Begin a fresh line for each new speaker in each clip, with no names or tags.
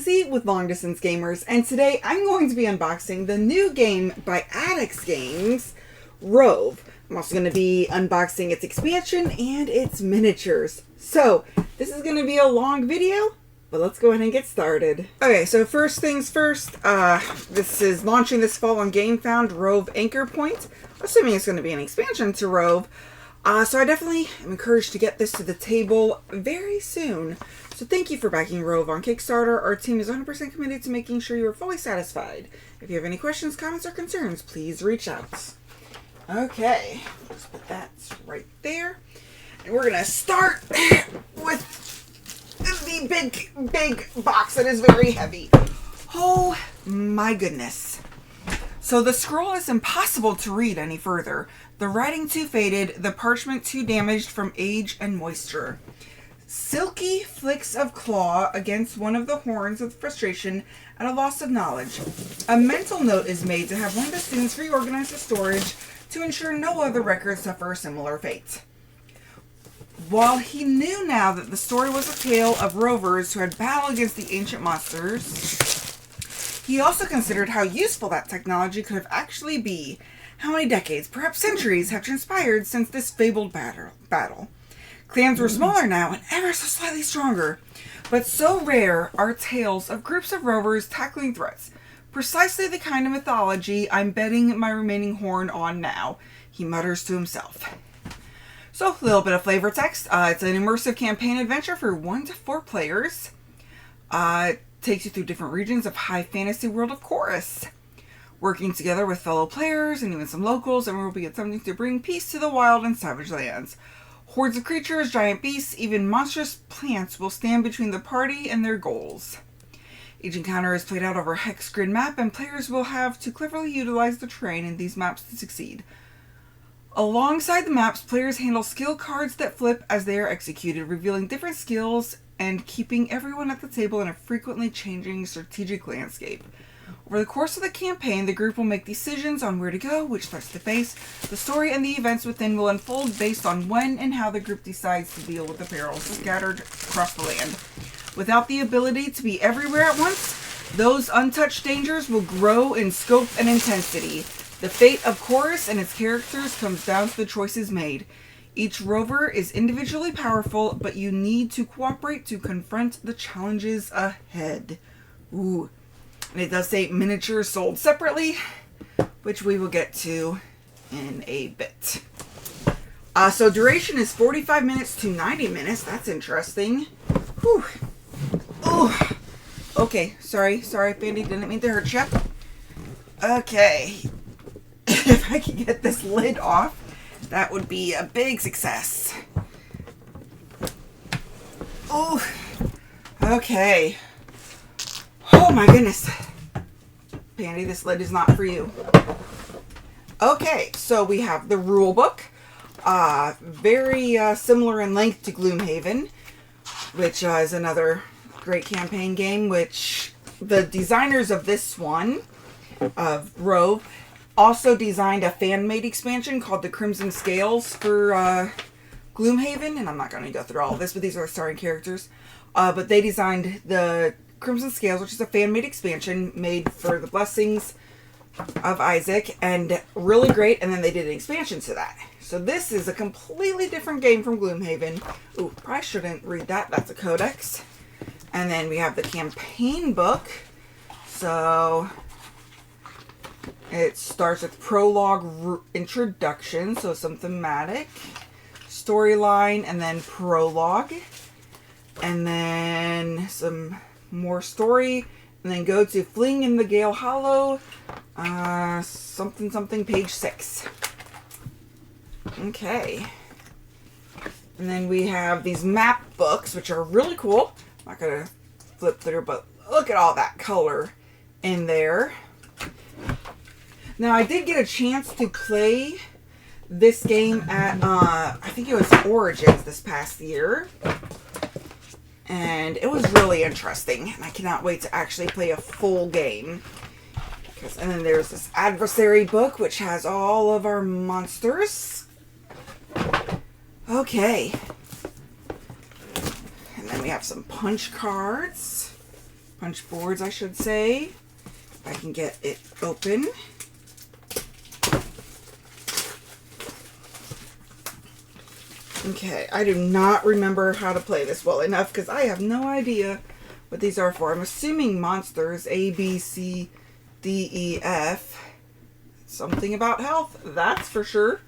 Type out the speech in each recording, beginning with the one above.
Lizzy with Long Distance Gamers, and today I'm going to be unboxing the new game by Addicts Games, Rove. I'm also going to be unboxing its expansion and its miniatures. So, this is going to be a long video, but let's go ahead and get started. Okay, so first things first, this is launching this fall on GameFound, Rove Anchor Point, assuming it's going to be an expansion to Rove. So I definitely am encouraged to get this to the table very soon. So thank you for backing Rove on Kickstarter. Our team is 100% committed to making sure you are fully satisfied. If you have any questions, comments, or concerns, please reach out. Okay, let's put that right there. And we're going to start with the big box that is very heavy. Oh my goodness. So the scroll is impossible to read any further. The writing too faded, the parchment too damaged from age and moisture. Silky flicks of claw against one of the horns with frustration at a loss of knowledge. A mental note is made to have one of the students reorganize the storage to ensure no other records suffer a similar fate. While he knew now that the story was a tale of rovers who had battled against the ancient monsters, he also considered how useful that technology could have actually be. How many decades, perhaps centuries, have transpired since this fabled battle? Clans were smaller now and ever so slightly stronger, but so rare are tales of groups of rovers tackling threats. Precisely the kind of mythology I'm betting my remaining horn on now, he mutters to himself. So, a little bit of flavor text. It's an immersive campaign adventure for 1 to 4 players. Takes you through different regions of high fantasy world of Chorus. Working together with fellow players and even some locals, and we'll be attempting to bring peace to the wild and savage lands. Hordes of creatures, giant beasts, even monstrous plants will stand between the party and their goals. Each encounter is played out over a hex grid map, and players will have to cleverly utilize the terrain in these maps to succeed. Alongside the maps, players handle skill cards that flip as they are executed, revealing different skills and keeping everyone at the table in a frequently changing strategic landscape. Over the course of the campaign, the group will make decisions on where to go, which threats to face. The story and the events within will unfold based on when and how the group decides to deal with the perils scattered across the land. Without the ability to be everywhere at once, those untouched dangers will grow in scope and intensity. The fate of Chorus and its characters comes down to the choices made. Each rover is individually powerful, but you need to cooperate to confront the challenges ahead. Ooh. And it does say miniatures sold separately, which we will get to in a bit. So duration is 45 minutes to 90 minutes. That's interesting. Whew. Oh. Okay. Sorry, Bandy. Didn't mean to hurt you. Okay. If I can get this lid off, that would be a big success. Oh. Okay. Oh my goodness. Pandy, this lid is not for you. Okay, so we have the rule book. Very similar in length to Gloomhaven, which is another great campaign game, which the designers of this one, of Rove, also designed a fan-made expansion called the Crimson Scales for Gloomhaven, and I'm not going to go through all of this, but these are the starring characters. But they designed the Crimson Scales, which is a fan-made expansion made for the Blessings of Isaac, and really great, and then they did an expansion to that. So this is a completely different game from Gloomhaven. Ooh, probably shouldn't read that. That's a codex. And then we have the campaign book. So it starts with prologue introduction, so some thematic, storyline, and then prologue. And then some more story, and then go to Fling in the Gale Hollow, something, page 6. Okay. And then we have these map books, which are really cool. I'm not going to flip through, but look at all that color in there. Now, I did get a chance to play this game at, I think it was Origins this past year. And it was really interesting. And I cannot wait to actually play a full game. And then there's this adversary book, which has all of our monsters. Okay. And then we have some punch cards. punch boards, I should say. If I can get it open. Okay, I do not remember how to play this well enough because I have no idea what these are for. I'm assuming monsters, A, B, C, D, E, F. Something about health, that's for sure.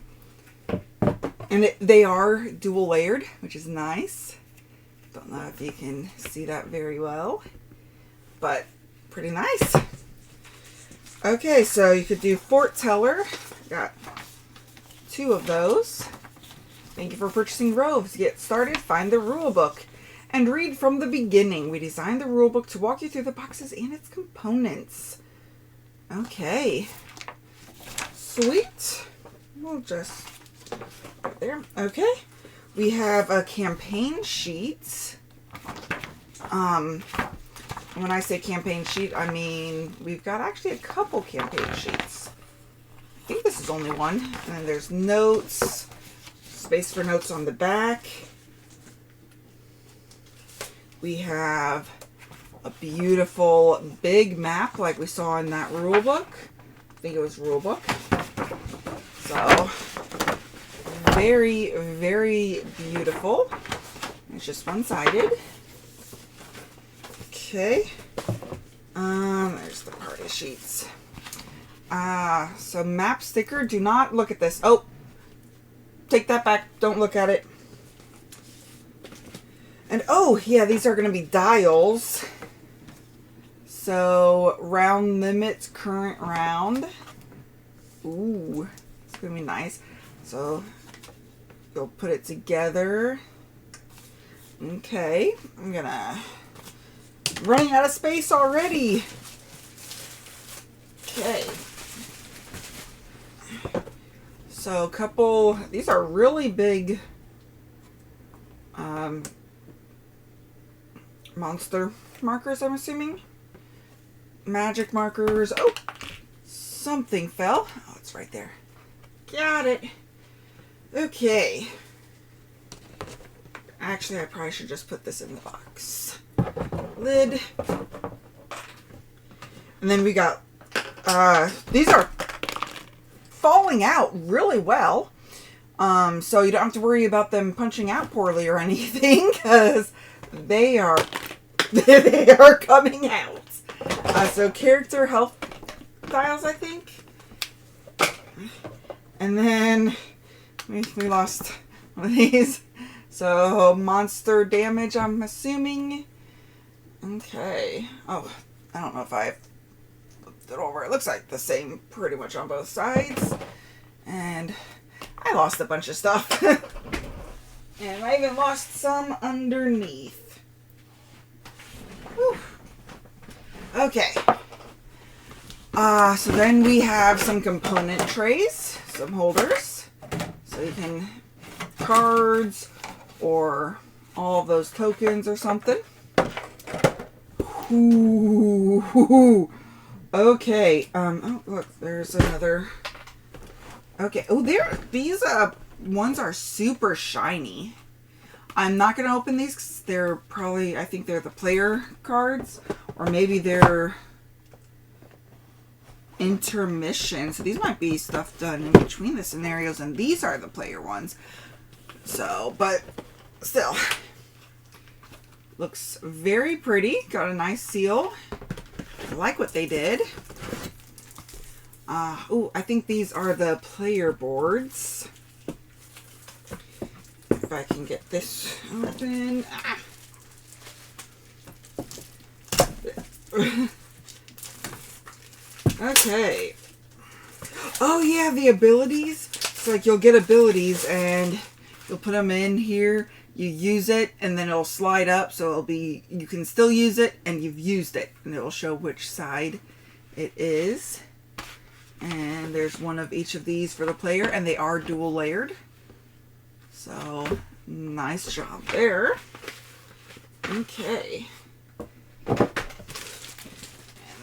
And they are dual layered, which is nice. Don't know if you can see that very well, but pretty nice. Okay, so you could do Fort Teller. Got 2 of those. Thank you for purchasing Rove. To get started, find the rule book and read from the beginning. We designed the rule book to walk you through the boxes and its components. Okay. Sweet. We'll just right there. Okay. We have a campaign sheet. When I say campaign sheet, I mean we've got actually a couple campaign sheets. I think this is only one. And then there's notes. Space for notes on the back. We have a beautiful big map like we saw in that rule book. I think it was rule book. So, very, very beautiful. It's just one-sided. Okay. There's the party sheets. So map sticker. Do not look at this. Oh, take that back. Don't look at it. And oh, yeah, these are going to be dials. So, round limits, current round. Ooh, it's going to be nice. So, you'll put it together. Okay, I'm running out of space already. Okay. So, these are really big monster markers, I'm assuming. Magic markers. Oh, something fell. Oh, it's right there. Got it. Okay. Actually, I probably should just put this in the box. Lid. And then we got, these are falling out really well. So you don't have to worry about them punching out poorly or anything, because they are coming out. So character health tiles, I think. And then we lost one of these. So monster damage, I'm assuming. Okay. Oh, I don't know if I flipped it over. It looks like the same pretty much on both sides. And I lost a bunch of stuff. And I even lost some underneath. Whew. Okay. So then we have some component trays, some holders. So you can, cards or all of those tokens or something. Ooh. Okay. Oh, look, there's another. Okay. Oh, these ones are super shiny. I'm not going to open these because they're probably, I think they're the player cards, or maybe they're intermission. So these might be stuff done in between the scenarios, and these are the player ones. So, but still, looks very pretty. Got a nice seal. I like what they did. Oh, I think these are the player boards. If I can get this open. Okay. Oh yeah, the abilities. It's like you'll get abilities and you'll put them in here. You use it and then it'll slide up, so it'll be, you can still use it and you've used it, and it'll show which side it is. And there's one of each of these for the player, and they are dual layered. So, nice job there. Okay. And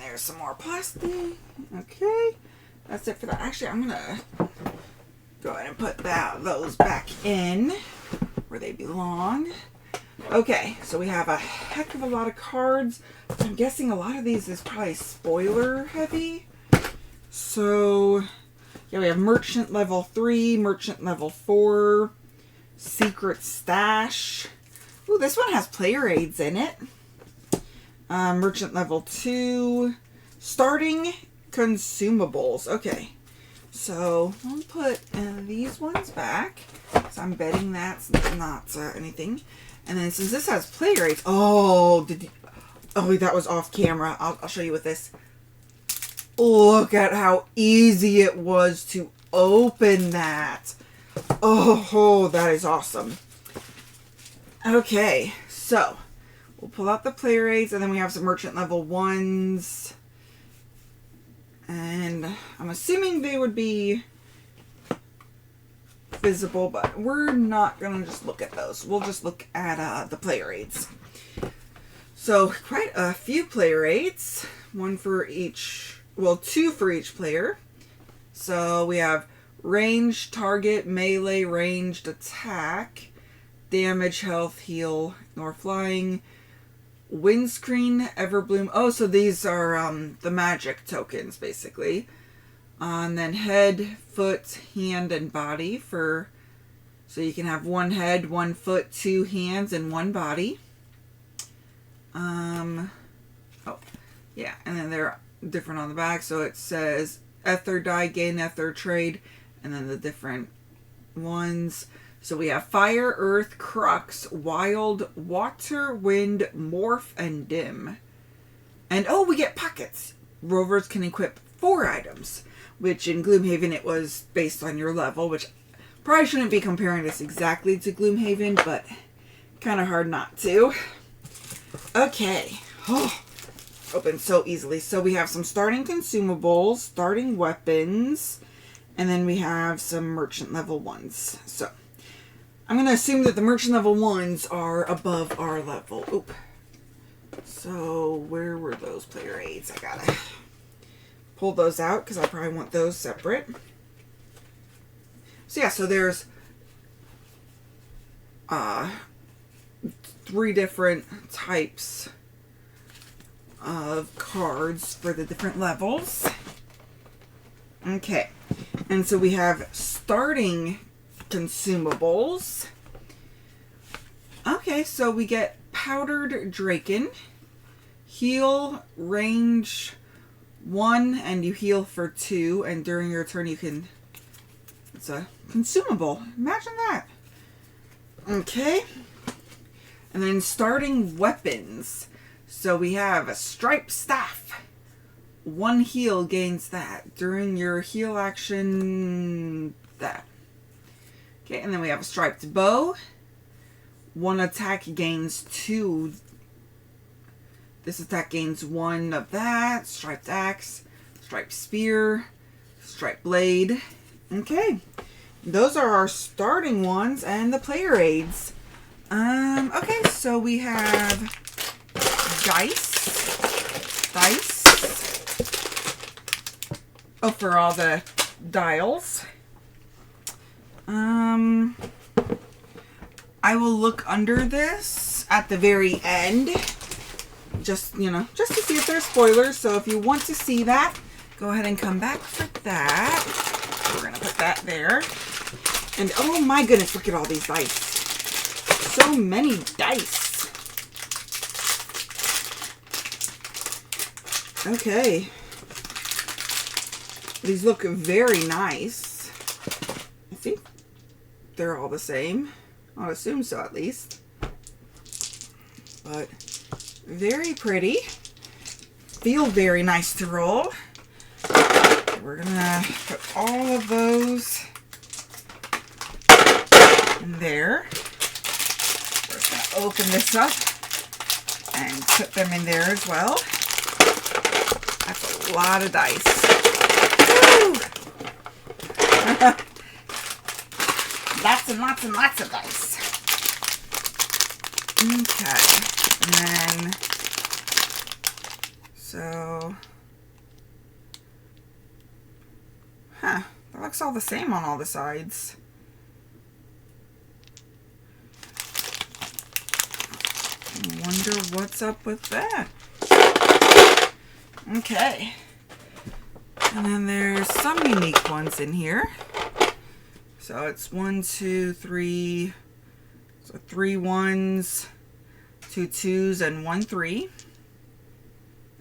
there's some more plastic. Okay. That's it for that. Actually, I'm going to go ahead and put those back in where they belong. Okay, so we have a heck of a lot of cards. I'm guessing a lot of these is probably spoiler heavy. So, yeah, we have Merchant level 3, Merchant level 4, Secret Stash. Ooh, this one has player aids in it. Merchant level 2, Starting Consumables. Okay, so I'll put these ones back, because I'm betting that's not anything. And then since this has player aids, oh, that was off camera. I'll show you with this. Look at how easy it was to open that. Oh, that is awesome. Okay, so we'll pull out the player aids, and then we have some merchant level 1s. And I'm assuming they would be visible, but we're not going to just look at those. We'll just look at the player aids. So quite a few player aids. One for each, well, 2 for each player. So we have range, target, melee, ranged attack, damage, health, heal, nor flying, windscreen, everbloom. Oh, so these are the magic tokens, basically. And then head, foot, hand, and body for, so you can have 1 head, 1 foot, 2 hands, and 1 body. Oh, yeah, and then they're different on the back. So it says ether die, gain ether, trade, and then the different ones. So we have fire, earth, crux, wild, water, wind, morph, and dim. And oh, we get pockets. Rovers can equip 4 items, which in Gloomhaven it was based on your level, which probably shouldn't be comparing this exactly to Gloomhaven, but kind of hard not to. Okay. Oh, opened so easily. So we have some starting consumables, starting weapons, and then we have some merchant level 1s. So I'm going to assume that the merchant level 1s are above our level. Oop. So where were those player aids? I gotta pull those out because I probably want those separate. So yeah, so there's 3 different types of cards for the different levels. Okay, and so we have starting consumables. Okay, so we get powdered Draken, heal, range 1, and you heal for 2, and during your turn you can, it's a consumable. Imagine that. Okay, and then starting weapons. So we have a striped staff. 1 heal gains that. During your heal action, that. Okay, and then we have a striped bow. 1 attack gains 2. This attack gains 1 of that. Striped axe, striped spear, striped blade. Okay, those are our starting ones and the player aids. Okay, so we have dice. Oh, for all the dials. I will look under this at the very end. Just, just to see if there's spoilers. So if you want to see that, go ahead and come back for that. We're going to put that there. And oh my goodness, look at all these dice. So many dice. Okay. These look very nice. I think they're all the same. I'll assume so, at least. But very pretty. Feel very nice to roll. We're gonna put all of those in there. We're just gonna open this up and put them in there as well. That's a lot of dice. Woo! Lots and lots and lots of dice. Okay. And then, so, that looks all the same on all the sides. I wonder what's up with that. Okay. And then there's some unique ones in here. So it's 1, 2, 3. So 3 1s, 2 2s, and 1 3.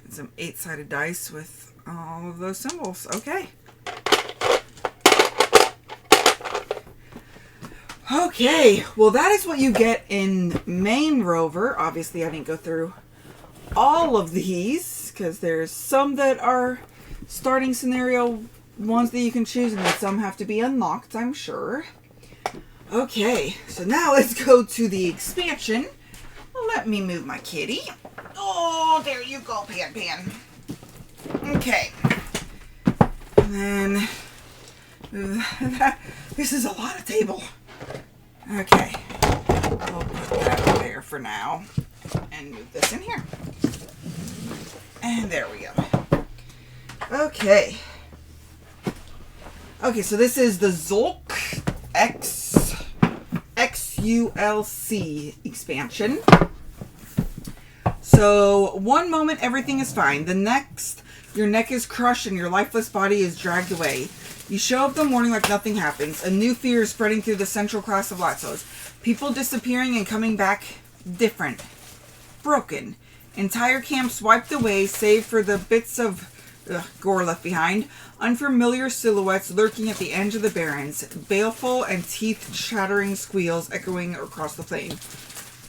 And some 8-sided dice with all of those symbols. Okay. Okay, well that is what you get in main Rover. Obviously I didn't go through all of these because there's some that are starting scenario ones that you can choose and then some have to be unlocked, I'm sure. Okay, so now let's go to the expansion. Let me move my kitty. Oh, there you go, Pan Pan. Okay. And then this is a lot of table. Okay, we'll put that there for now and move this in here. And there we go. Okay. Okay, so this is the Zulk XULC expansion. So, one moment everything is fine. The next, your neck is crushed and your lifeless body is dragged away. You show up the morning like nothing happens. A new fear is spreading through the central class of Latzos. People disappearing and coming back different. Broken. Entire camps wiped away, save for the bits of gore left behind. Unfamiliar silhouettes lurking at the edge of the barrens. Baleful and teeth-chattering squeals echoing across the plain.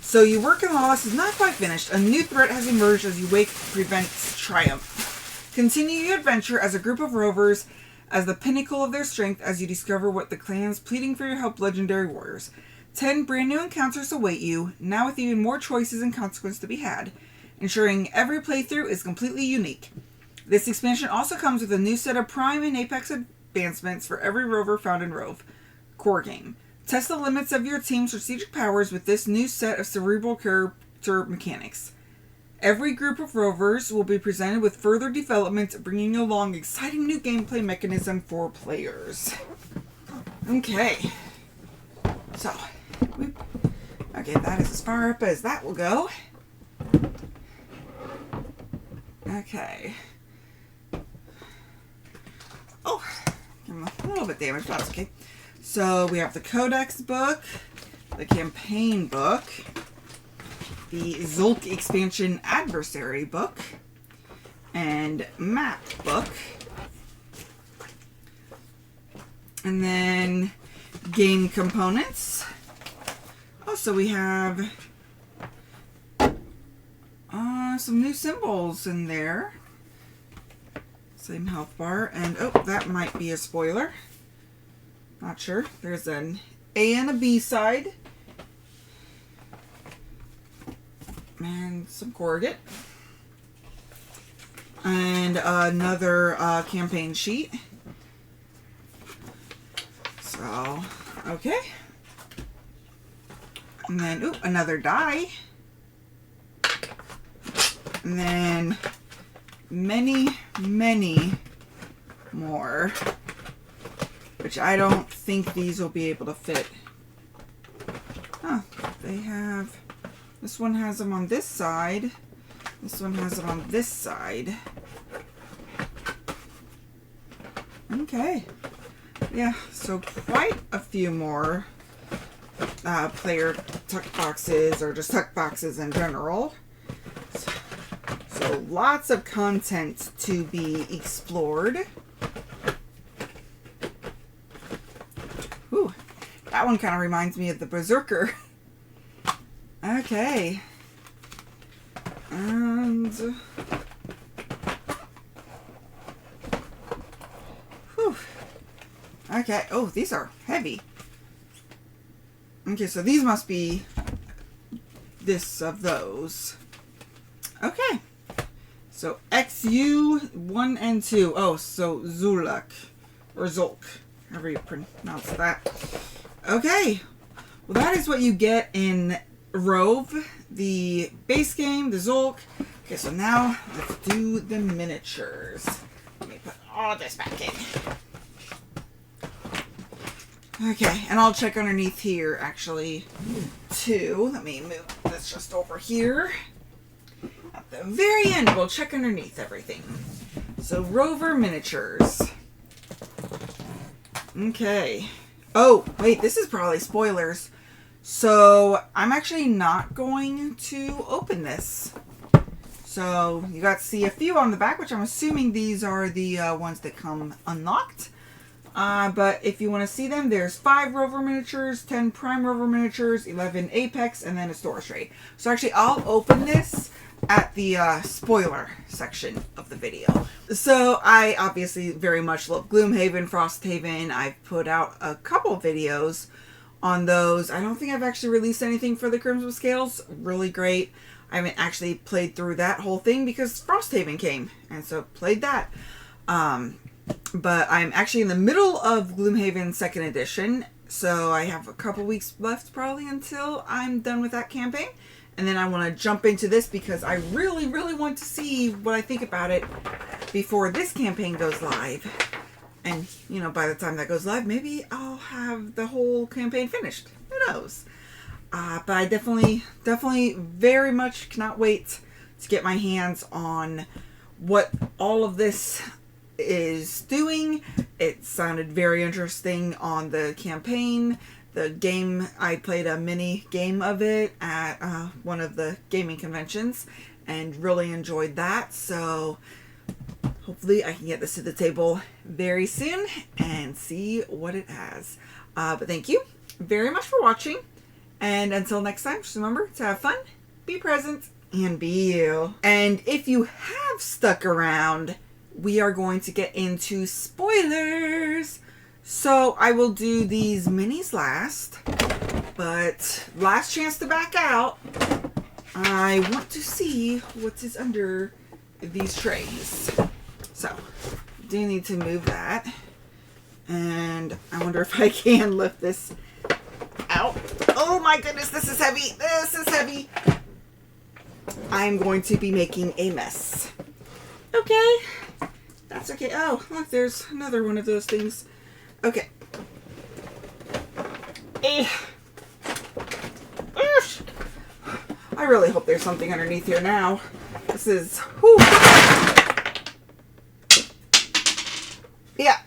So your work in Lawless is not quite finished. A new threat has emerged as you wake prevents triumph. Continue your adventure as a group of rovers as the pinnacle of their strength as you discover what the clans pleading for your help legendary warriors. 10 brand new encounters await you, now with even more choices and consequence to be had, ensuring every playthrough is completely unique. This expansion also comes with a new set of Prime and Apex advancements for every rover found in Rove. Core game. Test the limits of your team's strategic powers with this new set of cerebral character mechanics. Every group of rovers will be presented with further developments, bringing along exciting new gameplay mechanism for players. Okay. So, okay, that is as far up as that will go. Okay. Oh, I'm a little bit damaged, but that's okay. So, we have the Codex book, the campaign book, the Zulk expansion adversary book, and map book, and then game components. Also, we have some new symbols in there. Same health bar, and oh, that might be a spoiler. Not sure. There's an A and a B side. And some corrugate. And another campaign sheet. So, okay. And then, ooh, another die. And then many, many more. Which I don't think these will be able to fit. Huh, they have... This one has them on this side. This one has them on this side. Okay. Yeah, so quite a few more player tuck boxes, or just tuck boxes in general. So lots of content to be explored. Ooh, that one kind of reminds me of the Berserker. Okay. And... whew. Okay. Oh, these are heavy. Okay, so these must be this of those. Okay. So XU 1 and 2. Oh, so Zulak. Or Zulk. However you pronounce that. Okay. Well, that is what you get in Rove, the base game, the Zulk. Okay, so now let's do the miniatures. Let me put all this back in. Okay, and I'll check underneath here, actually, too. Let me move this just over here. At the very end, we'll check underneath everything. So, Rover miniatures. Okay. Oh, wait, this is probably spoilers. So, I'm actually not going to open this. So, you got to see a few on the back, which I'm assuming these are the ones that come unlocked. But if you want to see them, there's 5 Rover miniatures, 10 Prime Rover miniatures, 11 Apex, and then a Store Stray. So actually, I'll open this at the spoiler section of the video. So I obviously very much love Gloomhaven, Frosthaven. I've put out a couple videos on those. I don't think I've actually released anything for the Crimson Scales. Really great. I haven't actually played through that whole thing because Frosthaven came, and so played that. But I'm actually in the middle of Gloomhaven 2nd edition, so I have a couple weeks left probably until I'm done with that campaign. And then I want to jump into this because I really, really want to see what I think about it before this campaign goes live. And, you know, by the time that goes live, maybe I'll have the whole campaign finished. Who knows? But I definitely very much cannot wait to get my hands on what all of this is doing. It sounded very interesting on the campaign. The game, I played a mini game of it at one of the gaming conventions and really enjoyed that. So hopefully I can get this to the table very soon and see what it has. But thank you very much for watching. And until next time, just remember to have fun, be present, and be you. And if you have stuck around, we are going to get into spoilers. So I will do these minis last, but last chance to back out. I want to see what is under these trays. So do need to move that. And I wonder if I can lift this out. Oh my goodness, this is heavy. This is heavy. I'm going to be making a mess. Okay. That's okay. Oh, look, there's another one of those things. Okay. I really hope there's something underneath here now. This is... whew. Yeah.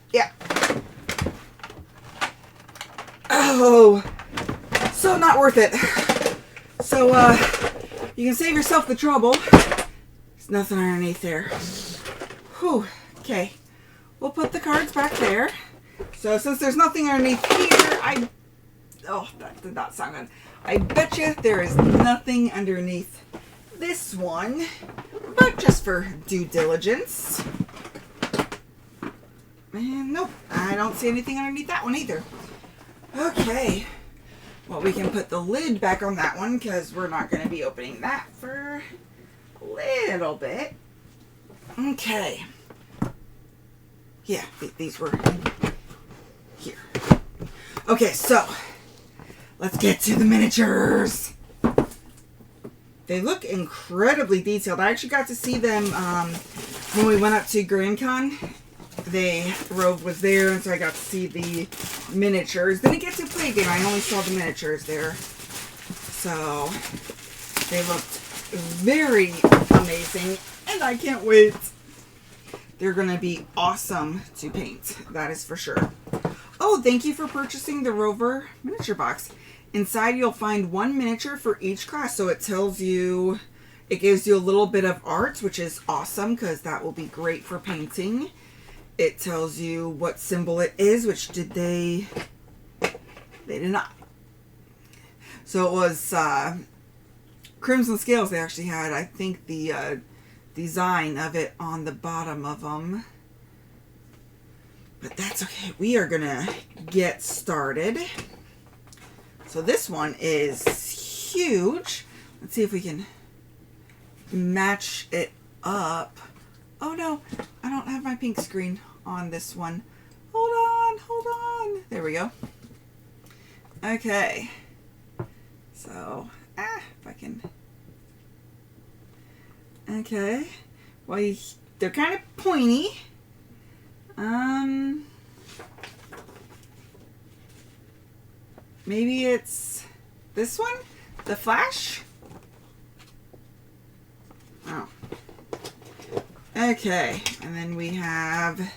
Oh, so not worth it. So, you can save yourself the trouble. There's nothing underneath there. Whew. Okay, we'll put the cards back there. So since there's nothing underneath here, oh, that did not sound good. I bet you there is nothing underneath this one, but just for due diligence. And nope, I don't see anything underneath that one either. Okay, well, we can put the lid back on that one because we're not going to be opening that for a little bit. Okay. Yeah, these were here. Okay, so let's get to the miniatures. They look incredibly detailed. I actually got to see them when we went up to Grand Con. Rove was there, and so I got to see the miniatures. Didn't get to play a game. I only saw the miniatures there. So they looked very amazing, and I can't wait. They're going to be awesome to paint. That is for sure. Oh, thank you for purchasing the Rover miniature box. Inside, you'll find 1 miniature for each class. So it tells you, it gives you a little bit of art, which is awesome because that will be great for painting. It tells you what symbol it is, which they did not. So it was Crimson Scales. They actually had, I think, the design of it on the bottom of them. But that's okay. We are gonna get started. So this one is huge. Let's see if we can match it up. Oh no, I don't have my pink screen on this one. Hold on. There we go. Okay. So, if I can... Okay. Well, they're kind of pointy. Maybe it's this one? The Flash? Oh. Okay, and then we have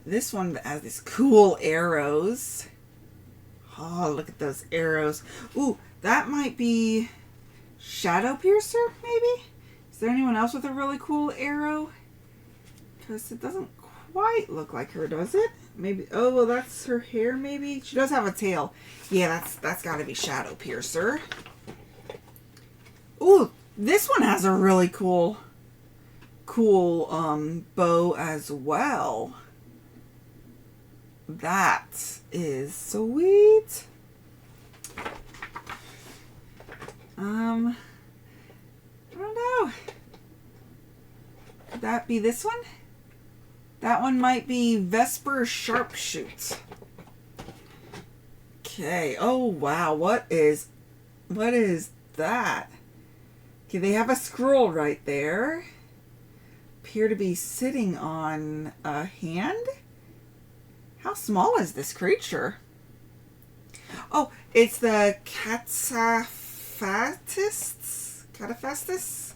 this one that has these cool arrows. Oh, look at those arrows. Ooh, that might be Shadow Piercer, maybe? Is there anyone else with a really cool arrow? Because it doesn't quite look like her, does it? Maybe. Oh, well, that's her hair, maybe? She does have a tail. Yeah, that's got to be Shadow Piercer. Ooh, this one has a really cool bow as well. That is sweet. I don't know. Could that be this one? That one might be Vesper Sharpshoot. Okay. Oh wow, what is that? Okay, they have a scroll right there. Appear to be sitting on a hand. How small is this creature? Oh, it's the Cataphastists? Cataphastists?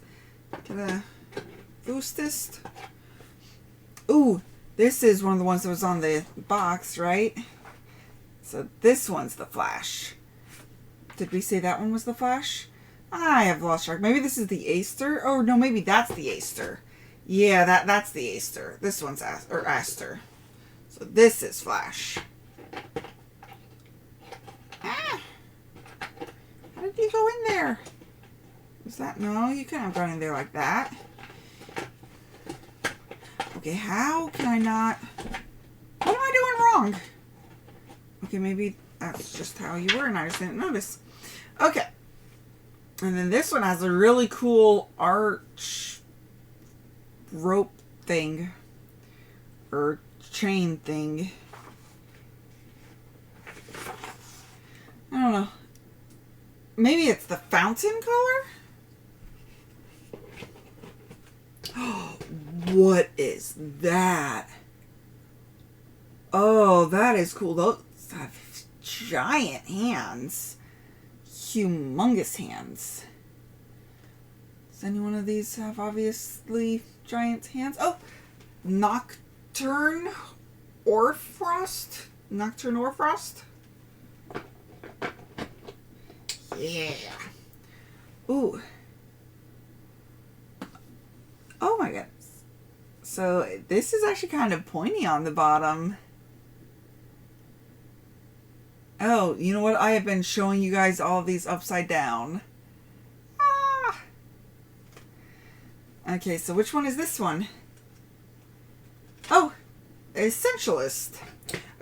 Ooh, this is one of the ones that was on the box, right? So this one's the Flash. Did we say that one was the Flash? I have lost track. Maybe this is the Aster? Oh, no, maybe that's the Aster. Yeah, that's the Aster. This one's Aster. So this is Flash. Ah! How did you go in there? Was that... No, you couldn't have gone in there like that. Okay, how can I not... What am I doing wrong? Okay, maybe that's just how you were and I just didn't notice. Okay. And then this one has a really cool arch rope thing. Or chain thing. I don't know. Maybe it's the fountain color? What is that? Oh, that is cool. Those have giant hands. Humongous hands. Does any one of these have obviously giant hands? Oh, Nocturne Orfrost? Nocturne Orfrost? Yeah. Ooh. Oh my goodness. So this is actually kind of pointy on the bottom. Oh, you know what? I have been showing you guys all of these upside down. Ah. Okay, so which one is this one? Oh, Essentialist.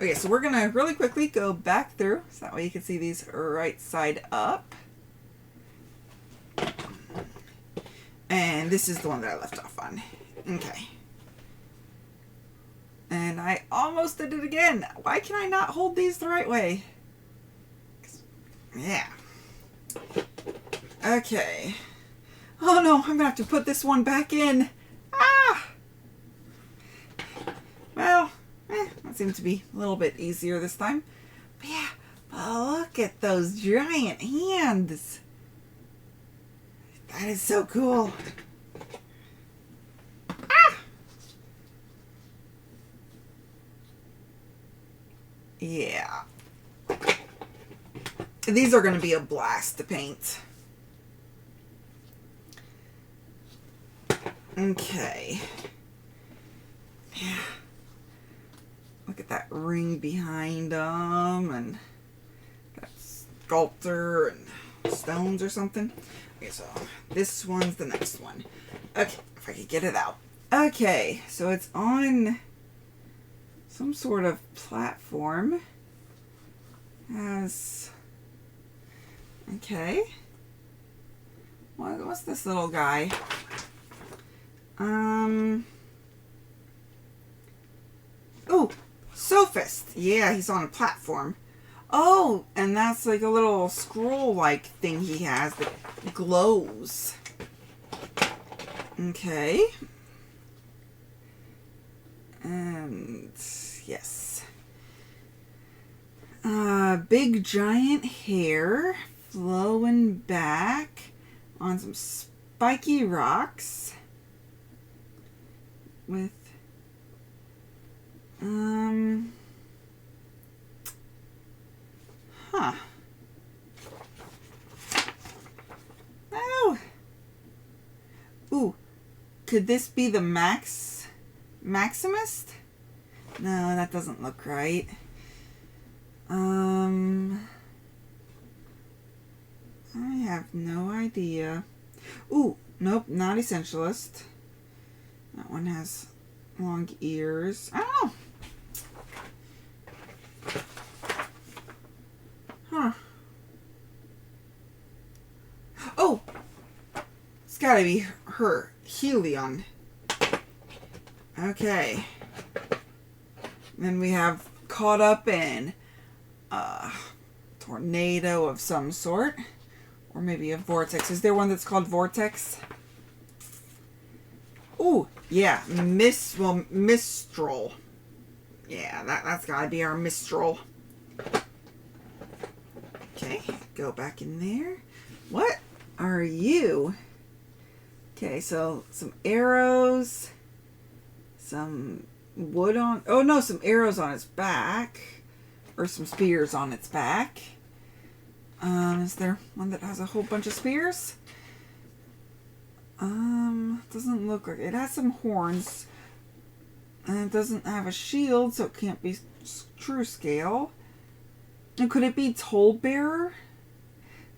Okay, so we're going to really quickly go back through, so that way you can see these right side up. And this is the one that I left off on. Okay. And I almost did it again. Why can I not hold these the right way? Yeah. Okay. Oh no, I'm going to have to put this one back in. Ah! Well, that seems to be a little bit easier this time. But yeah, but look at those giant hands. That is so cool. Ah! Yeah. These are going to be a blast to paint. Okay. Yeah. Look at that ring behind them and that sculptor and stones or something. Okay, so this one's the next one. Okay, if I could get it out. Okay, so it's on some sort of platform. Okay. What's this little guy? Oh, Sophist. Yeah, he's on a platform. Oh, and that's like a little scroll-like thing he has that glows. Okay. And yes. Big giant hair flowing back on some spiky rocks with huh. Oh. Ooh. Could this be the Maximist? No, that doesn't look right. I have no idea. Ooh, nope, not Essentialist. That one has long ears. I don't know. Huh. Oh! It's gotta be her. Helion. Okay. Then we have caught up in a tornado of some sort. Or maybe a vortex. Is there one that's called Vortex? Ooh, yeah. Mistral. Yeah, that's gotta be our Mistral. Okay, go back in there. What are you? Okay, so some arrows. Some wood on... Oh, no, some arrows on its back. Or some spears on its back. Is there one that has a whole bunch of spears? Doesn't look like it. It has some horns. And it doesn't have a shield, so it can't be true scale. And could it be Toll Bearer?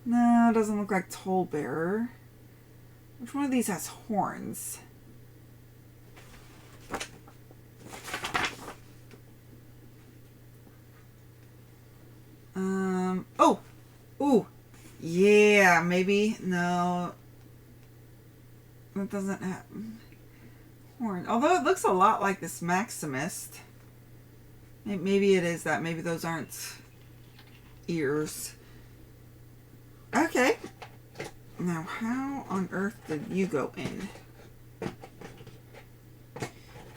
No, it doesn't look like Toll Bearer. Which one of these has horns? Oh! Ooh! Yeah, maybe. No. It doesn't have horn. Although it looks a lot like this Maximist. Maybe it is that. Maybe those aren't ears. Okay. Now, how on earth did you go in?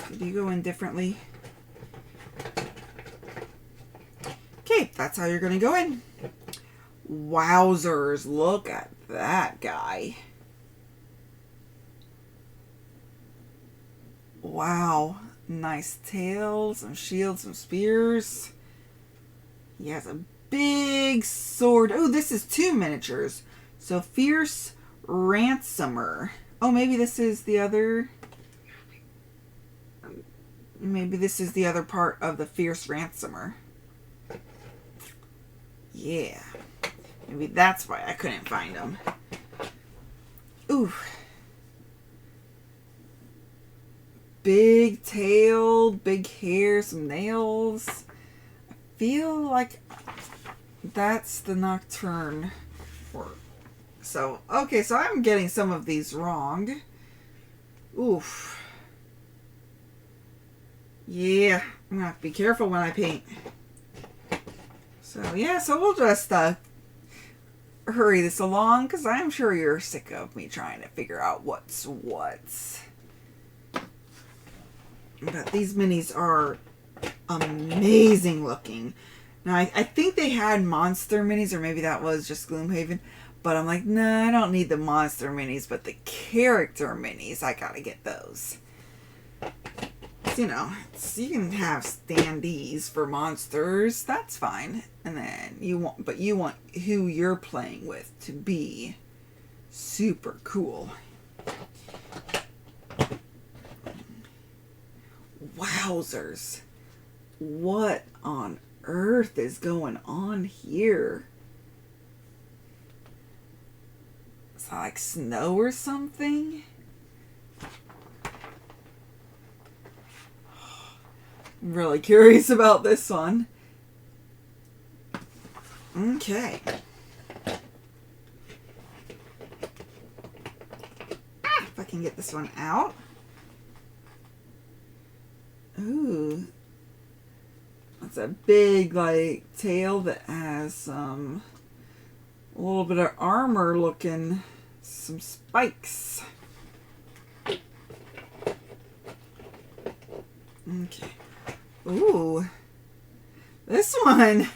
Did you go in differently? Okay, that's how you're going to go in. Wowzers, look at that guy. Wow, nice tail, some shields, some spears. He has a big sword. Oh, this is 2 miniatures. So, Fierce Ransomer. Oh, maybe this is the other... Maybe this is the other part of the Fierce Ransomer. Yeah. Maybe that's why I couldn't find them. Ooh. Big tail, big hair, some nails. I feel like that's the Nocturne. So, okay, so I'm getting some of these wrong. Oof. Yeah, I'm gonna have to be careful when I paint. So, yeah, so we'll just hurry this along, because I'm sure you're sick of me trying to figure out what's what. But these minis are amazing looking. Now, I think they had monster minis, or maybe that was just Gloomhaven. But I'm like, nah, I don't need the monster minis, but the character minis, I gotta get those. So, you know, so you can have standees for monsters, that's fine. And then you want who you're playing with to be super cool. Wowzers. What on earth is going on here? Is that like snow or something? I'm really curious about this one. Okay. If I can get this one out. Ooh. That's a big, like, tail that has a little bit of armor looking, some spikes. Okay. Ooh. This one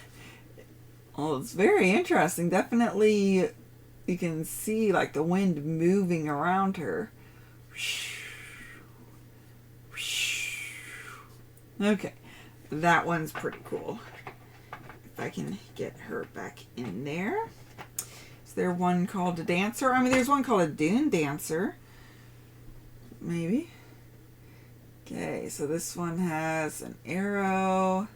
Well, it's very interesting. Definitely, you can see like the wind moving around her. Okay, that one's pretty cool. If I can get her back in there. Is there one called a dancer? I mean, there's one called a dune dancer. Maybe. Okay, so this one has an arrow.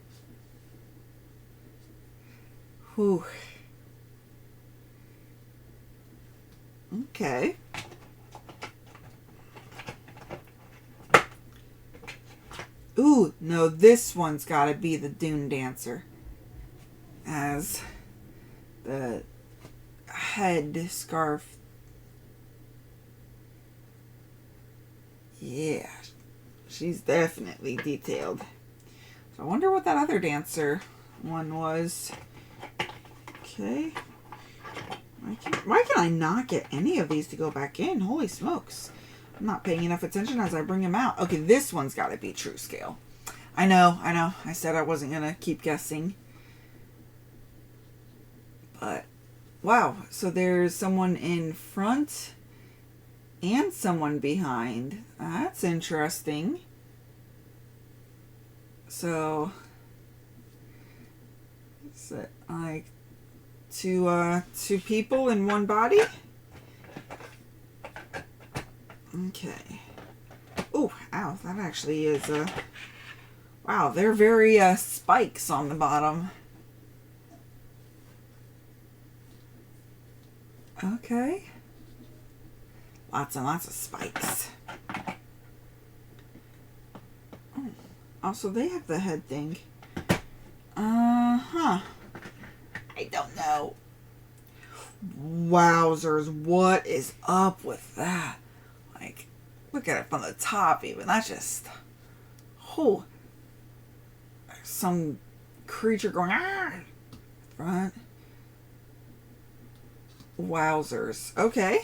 Whew. Okay. Ooh, no, this one's got to be the dune dancer. As the head scarf. Yeah, she's definitely detailed. So I wonder what that other dancer one was. Okay. Why can I not get any of these to go back in? Holy smokes. I'm not paying enough attention as I bring them out. Okay, this one's got to be true scale. I know. I said I wasn't going to keep guessing. But, wow. So there's someone in front and someone behind. That's interesting. So, is it like two people in one body? Okay. Oh, ow, that actually is wow, they're very spikes on the bottom. Okay. Lots and lots of spikes. Oh, also they have the head thing. I don't know. Wowzers, what is up with that? Like, look at it from the top even. That's just, oh, some creature going, front. Wowzers. Okay.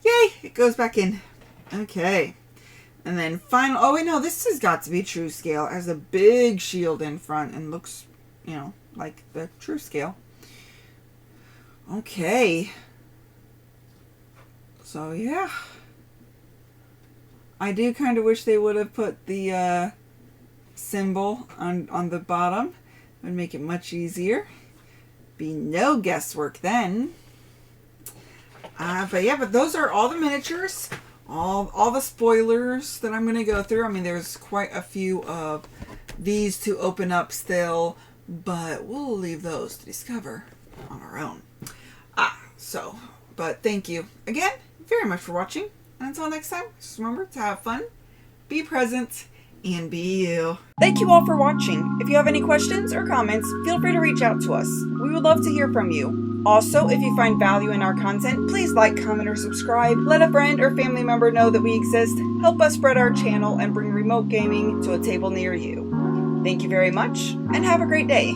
Yay, it goes back in. Okay. And then final, oh wait, no, this has got to be true scale. It has a big shield in front and looks, you know, like the true scale. Okay. So yeah. I do kind of wish they would have put the symbol on the bottom. It would make it much easier. Be no guesswork then. But yeah, but those are all the miniatures. All the spoilers that I'm going to go through. I mean, there's quite a few of these to open up still, but we'll leave those to discover on our own. But thank you again very much for watching. And until next time, just remember to have fun, be present, and be you. Thank you all for watching. If you have any questions or comments, feel free to reach out to us. We would love to hear from you. Also, if you find value in our content, please like, comment, or subscribe. Let a friend or family member know that we exist. Help us spread our channel and bring remote gaming to a table near you. Thank you very much, and have a great day.